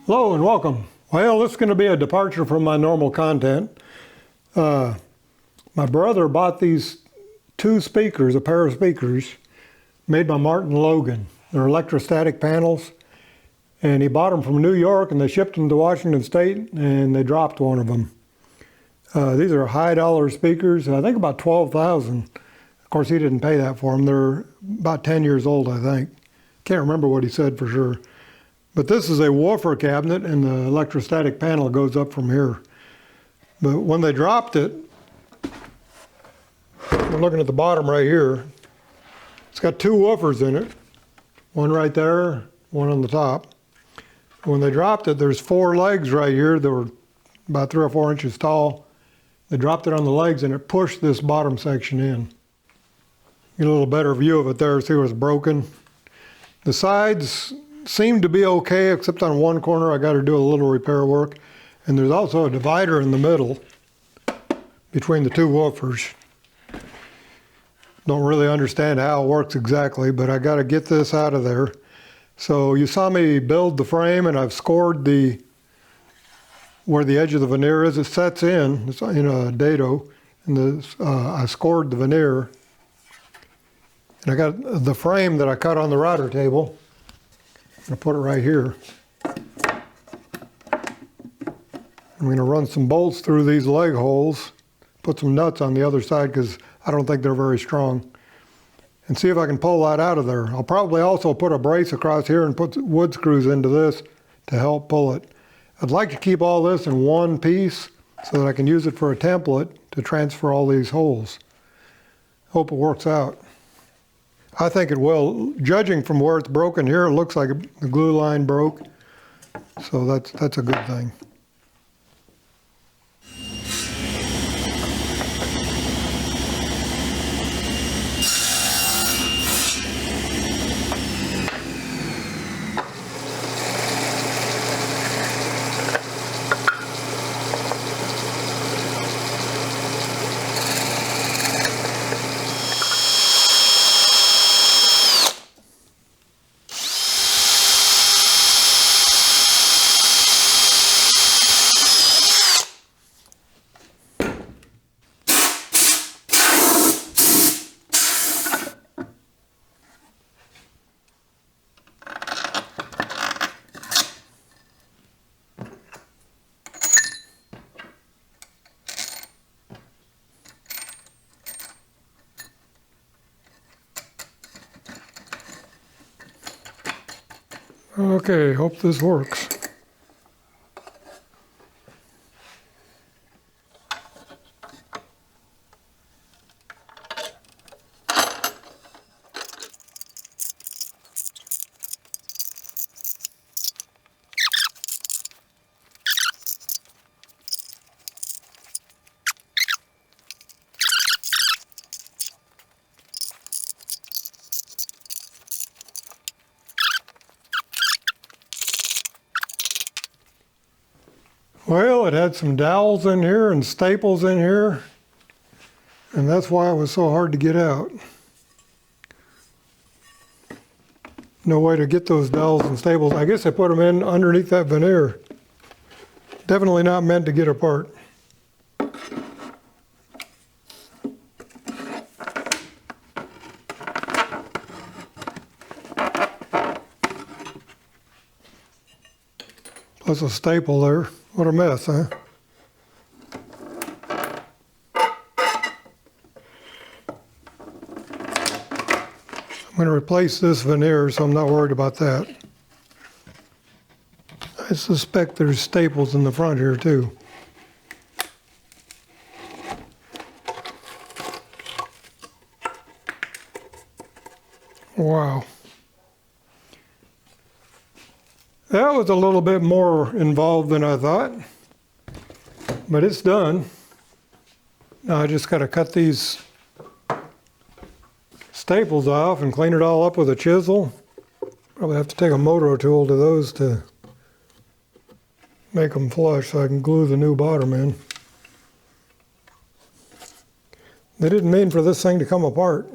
Hello and welcome. Well, this is going to be a departure from my normal content. My brother bought these two speakers, a pair of speakers, made by Martin Logan. They're electrostatic panels, and he bought them from New York and they shipped them to Washington State and they dropped one of them. These are high dollar speakers, I think about $12,000. Of course, he didn't pay that for them. They're about 10 years old, I think. Can't remember what he said for sure. But this is a woofer cabinet and the electrostatic panel goes up from here. But when they dropped it, we're looking at the bottom right here. It's got two woofers in it. One right there, one on the top. When they dropped it, there's four legs right here that were about 3 or 4 inches tall. They dropped it on the legs and it pushed this bottom section in. Get a little better view of it there, see where it's broken. The sides seem to be okay, except on one corner I got to do a little repair work. And there's also a divider in the middle between the two woofers. Don't really understand how it works exactly, but I got to get this out of there. So you saw me build the frame, and I've scored where the edge of the veneer is. It sets in, it's in a dado, and I scored the veneer. And I got the frame that I cut on the router table. I'm going to put it right here. I'm going to run some bolts through these leg holes, put some nuts on the other side because I don't think they're very strong, and see if I can pull that out of there. I'll probably also put a brace across here and put wood screws into this to help pull it. I'd like to keep all this in one piece so that I can use it for a template to transfer all these holes. Hope it works out. I think it will. Judging from where it's broken here, it looks like the glue line broke, so that's a good thing. Okay, hope this works. Well, it had some dowels in here and staples in here, and that's why it was so hard to get out. No way to get those dowels and staples. I guess I put them in underneath that veneer. Definitely not meant to get apart. Plus a staple there. What a mess, huh? I'm going to replace this veneer, so I'm not worried about that. I suspect there's staples in the front here too. Wow. That was a little bit more involved than I thought, but it's done. Now I just got to cut these staples off and clean it all up with a chisel. Probably have to take a motor tool to those to make them flush so I can glue the new bottom in. They didn't mean for this thing to come apart.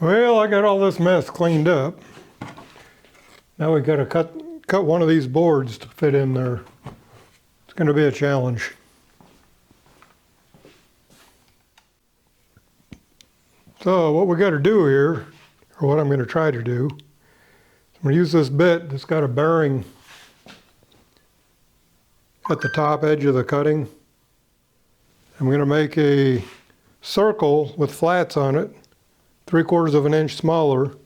Well, I got all this mess cleaned up. Now we got to cut one of these boards to fit in there. It's going to be a challenge. So what we got to do here, or what I'm going to try to do, I'm going to use this bit that's got a bearing at the top edge of the cutting. I'm going to make a circle with flats on it, 3/4 of an inch smaller,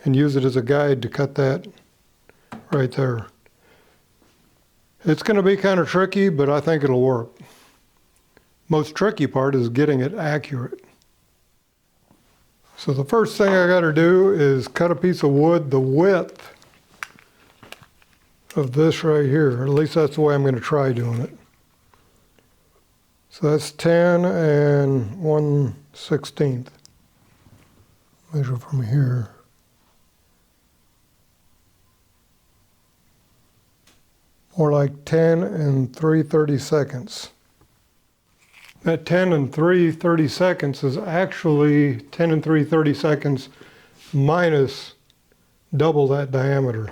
and use it as a guide to cut that right there. It's going to be kind of tricky, but I think it'll work. Most tricky part is getting it accurate. So the first thing I got to do is cut a piece of wood the width of this right here. At least that's the way I'm going to try doing it. So that's 10 and 1/16. Measure from here. More like 10 and 3/32. That 10 and 3/32 is actually 10 and 3/32 minus double that diameter.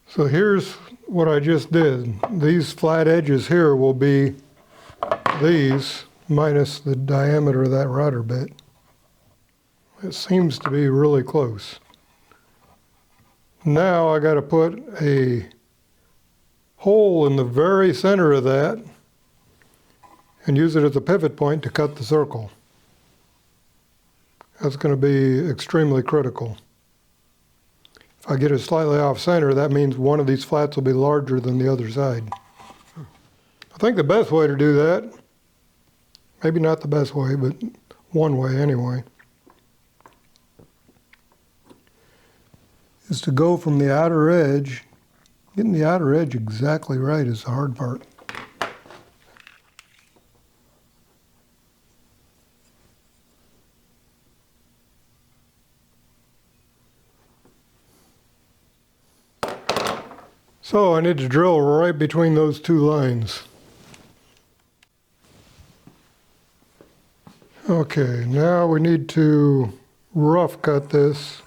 So here's what I just did. These flat edges here will be these minus the diameter of that router bit. It seems to be really close. Now I got to put a hole in the very center of that and use it as a pivot point to cut the circle. That's going to be extremely critical. If I get it slightly off center, that means one of these flats will be larger than the other side. I think the best way to do that, maybe not the best way, but one way anyway, is to go from the outer edge. Getting the outer edge exactly right is the hard part. So I need to drill right between those two lines. Okay, now we need to rough cut this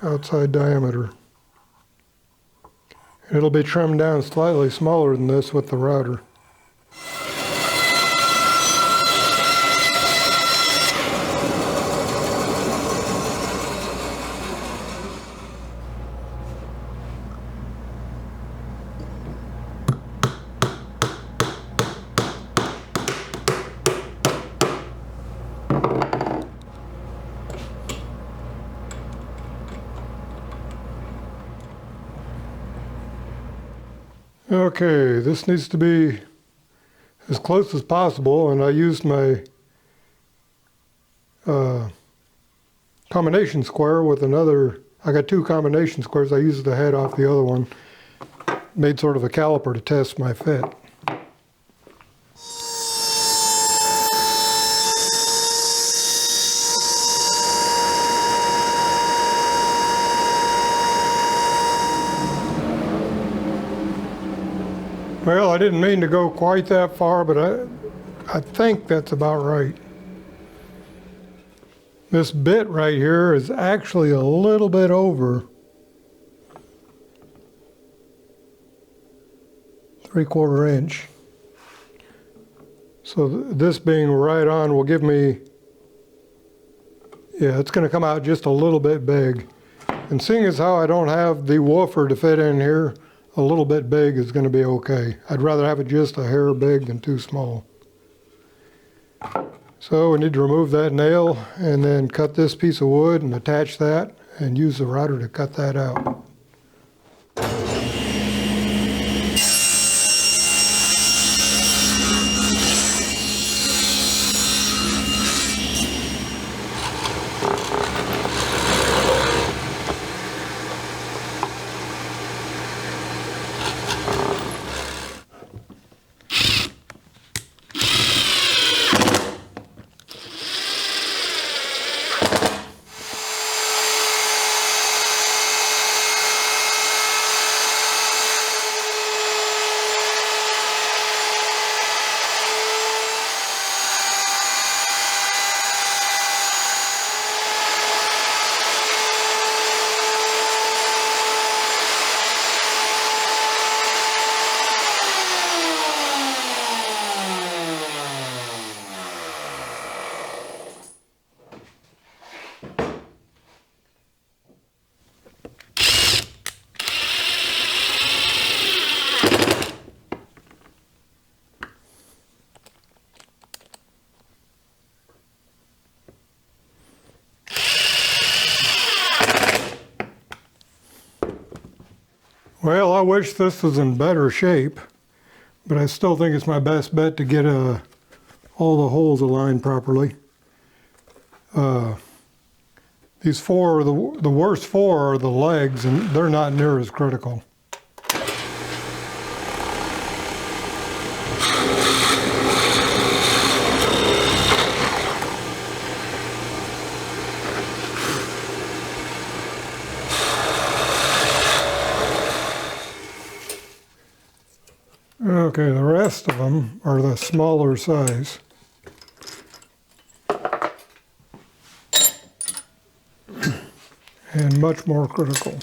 outside diameter. It'll be trimmed down slightly smaller than this with the router. Okay, this needs to be as close as possible, and I used my combination square with another. I got two combination squares. I used the head off the other one, made sort of a caliper to test my fit. Well, I didn't mean to go quite that far, but I think that's about right. This bit right here is actually a little bit over 3/4 inch. So this being right on will give me, yeah, it's going to come out just a little bit big. And seeing as how I don't have the woofer to fit in here, a little bit big is going to be okay. I'd rather have it just a hair big than too small. So we need to remove that nail and then cut this piece of wood and attach that and use the router to cut that out. Well, I wish this was in better shape, but I still think it's my best bet to get all the holes aligned properly. These four, the worst four are the legs, and they're not near as critical. Okay, the rest of them are the smaller size. And much more critical.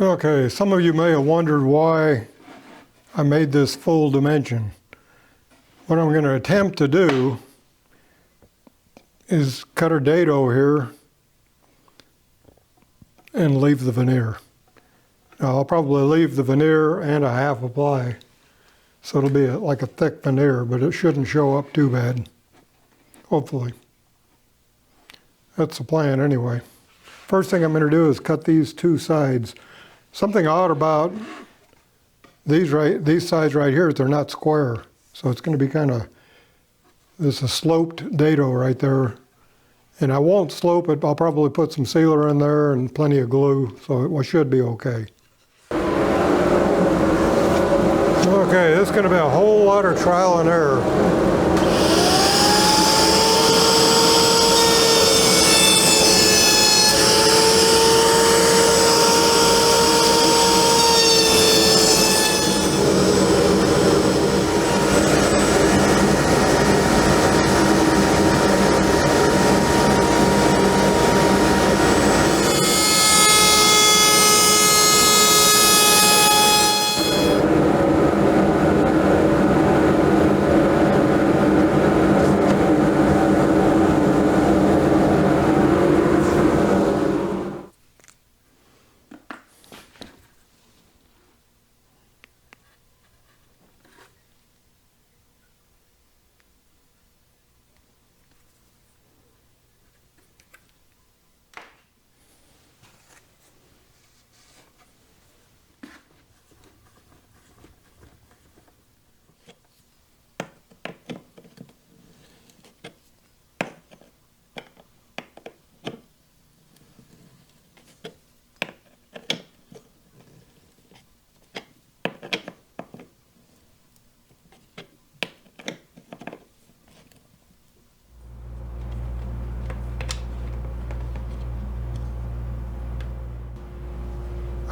Okay, some of you may have wondered why I made this full dimension. What I'm going to attempt to do is cut a dado here and leave the veneer. Now, I'll probably leave the veneer and a half a ply, so it'll be like a thick veneer, but it shouldn't show up too bad, hopefully. That's the plan anyway. First thing I'm going to do is cut these two sides. Something odd about these sides right here is they're not square. So it's going to be kind of, this is a sloped dado right there. And I won't slope it, I'll probably put some sealer in there and plenty of glue, so it should be okay. Okay, this is going to be a whole lot of trial and error.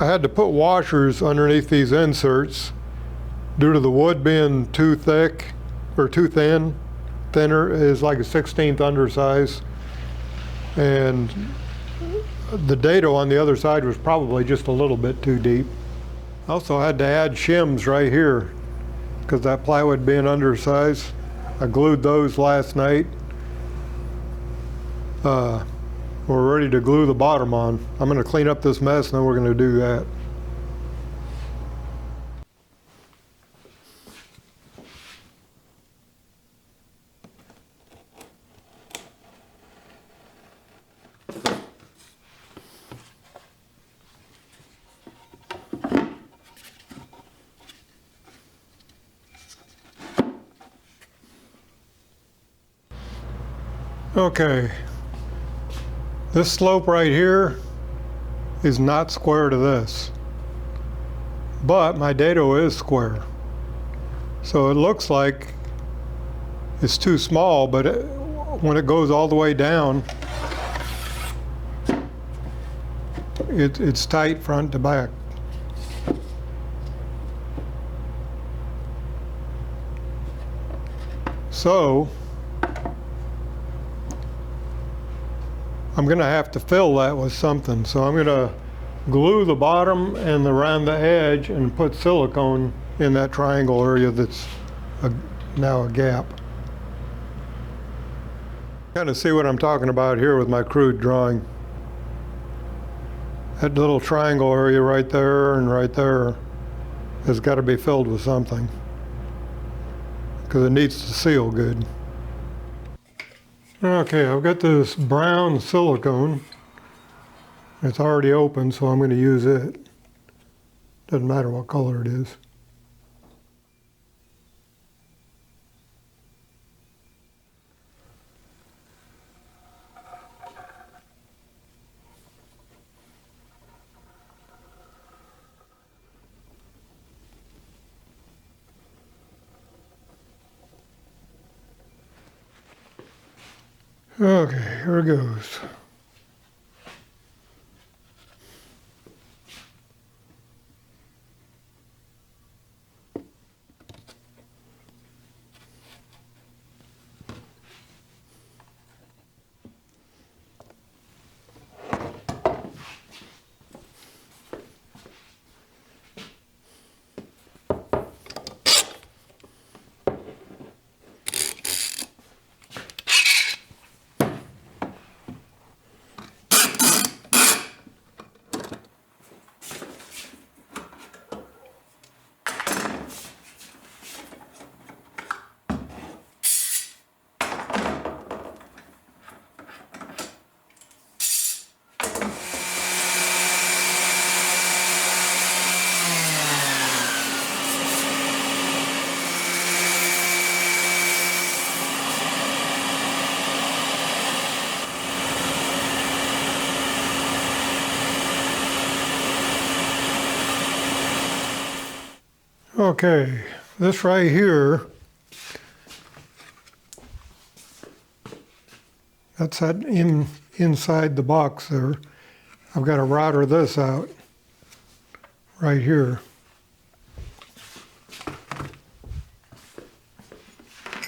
I had to put washers underneath these inserts due to the wood being too thick or too thin. Thinner is like a 1/16 undersize. And the dado on the other side was probably just a little bit too deep. Also had to add shims right here because that plywood being undersized. I glued those last night. We're ready to glue the bottom on. I'm going to clean up this mess and then we're going to do that. Okay. This slope right here is not square to this. But my dado is square. So it looks like it's too small, but when it goes all the way down, it's tight front to back. So I'm going to have to fill that with something. So I'm going to glue the bottom and around the edge and put silicone in that triangle area that's now a gap. Kind of see what I'm talking about here with my crude drawing. That little triangle area right there and right there has got to be filled with something because it needs to seal good. Okay, I've got this brown silicone. It's already open, so I'm going to use it. Doesn't matter what color it is. Okay, here it goes. Okay, this right here, that's that inside the box there. I've got to router this out right here.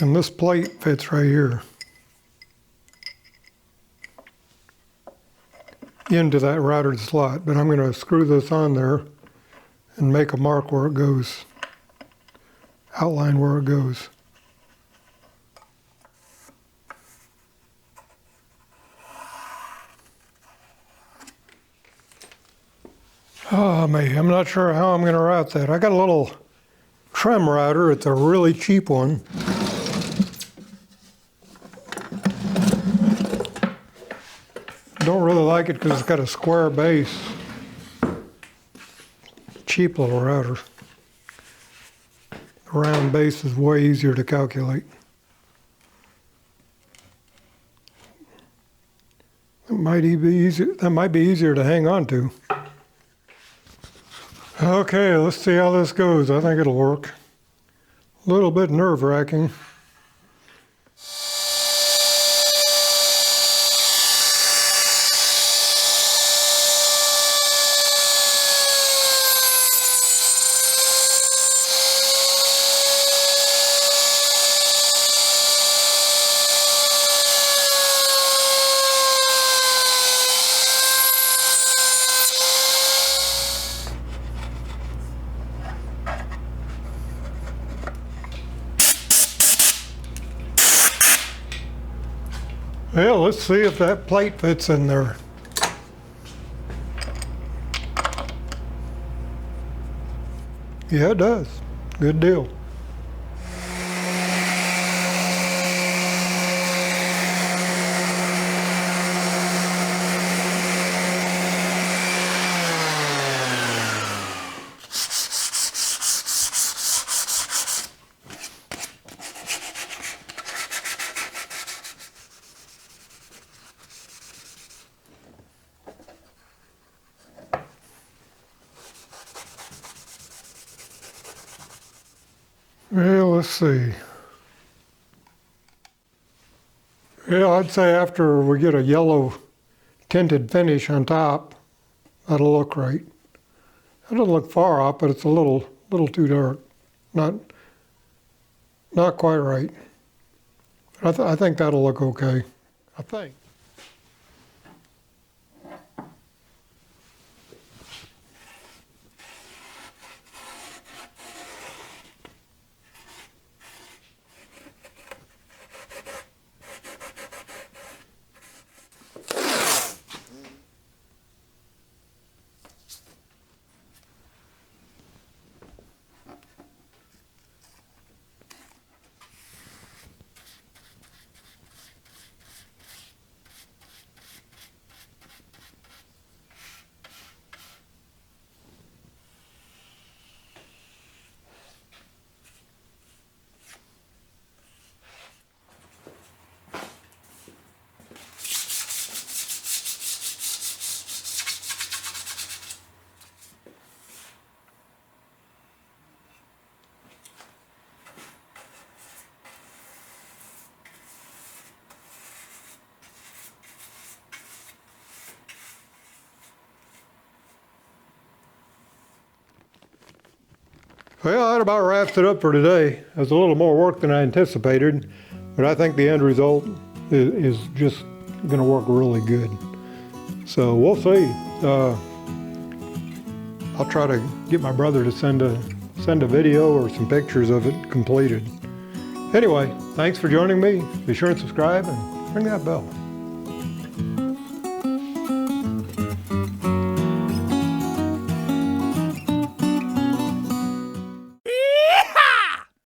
And this plate fits right here into that routed slot, but I'm going to screw this on there and make a mark where it goes, outline where it goes. Oh man, I'm not sure how I'm going to route that. I got a little trim router. It's a really cheap one. Don't really like it because it's got a square base. Cheap little router. The round base is way easier to calculate. That might be easier to hang on to. Okay, let's see how this goes. I think it'll work. A little bit nerve-wracking. Well, let's see if that plate fits in there. Yeah, it does. Good deal. let's see. Yeah, I'd say after we get a yellow tinted finish on top, that'll look right. It doesn't look far off, but it's a little too dark. Not quite right. I think that'll look okay. I think. Well, that about wraps it up for today. It was a little more work than I anticipated, but I think the end result is just going to work really good. So we'll see. I'll try to get my brother to send a video or some pictures of it completed. Anyway, thanks for joining me. Be sure and subscribe and ring that bell.